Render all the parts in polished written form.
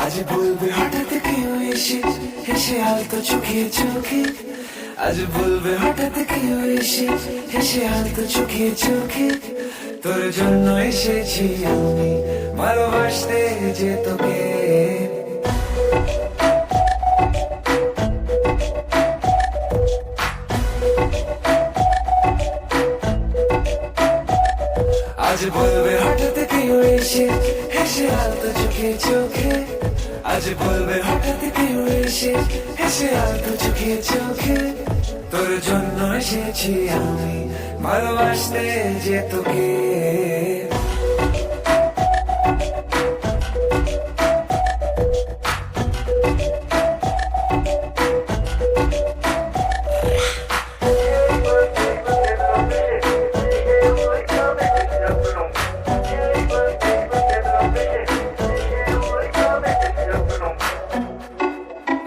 আজ বলবে হঠাৎ কেউ এসে হেসে আলতো চোখে চোখে, আজ বলবে হঠাৎ কেউ এসে হেসে আলতো চোখে চোখে, তোর জন্য এসেছি আমি ভালোবাসতে যে তোকে। আজ বলবে হঠাৎ কেউ এসে হেসে আলতো চোখে চোখে, আজ বলবে হঠাৎ কেউ এসে হেসে আলতো চোখে চোখে, তোর জন্য এসেছি আমি ভালোবাসতে যে তোকে।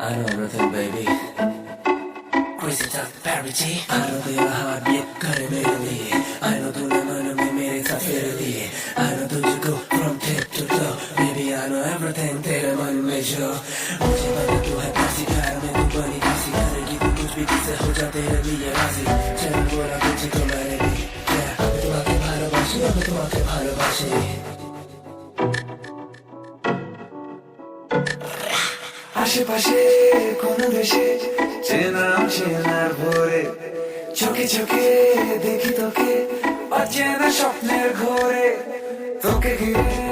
I know everything, baby. Crazy tough parity. I know तेरा heartbeat करे मेरे लिए. I know तूने मन में मेरे साथ फिर लिए. I know तुझको from tip to toe. Baby, I know everything तेरे मन में जो. मुझे पता तू है प्यासी प्यार में तू बनी किसी करेगी तू कुछ भी किसे हो जा तेरे लिए राजी. चल बोला तुझको मैंने भी. Yeah, अब तुम आके भालोबाशी, अब तुम आके भालोबाशी. আশেপাশে কোনো দেশে চেনাম চেনার ভোরে, চোখে চোখে দেখি তোকে অচেনা স্বপ্নের ঘোরে, তোকে ঘিরে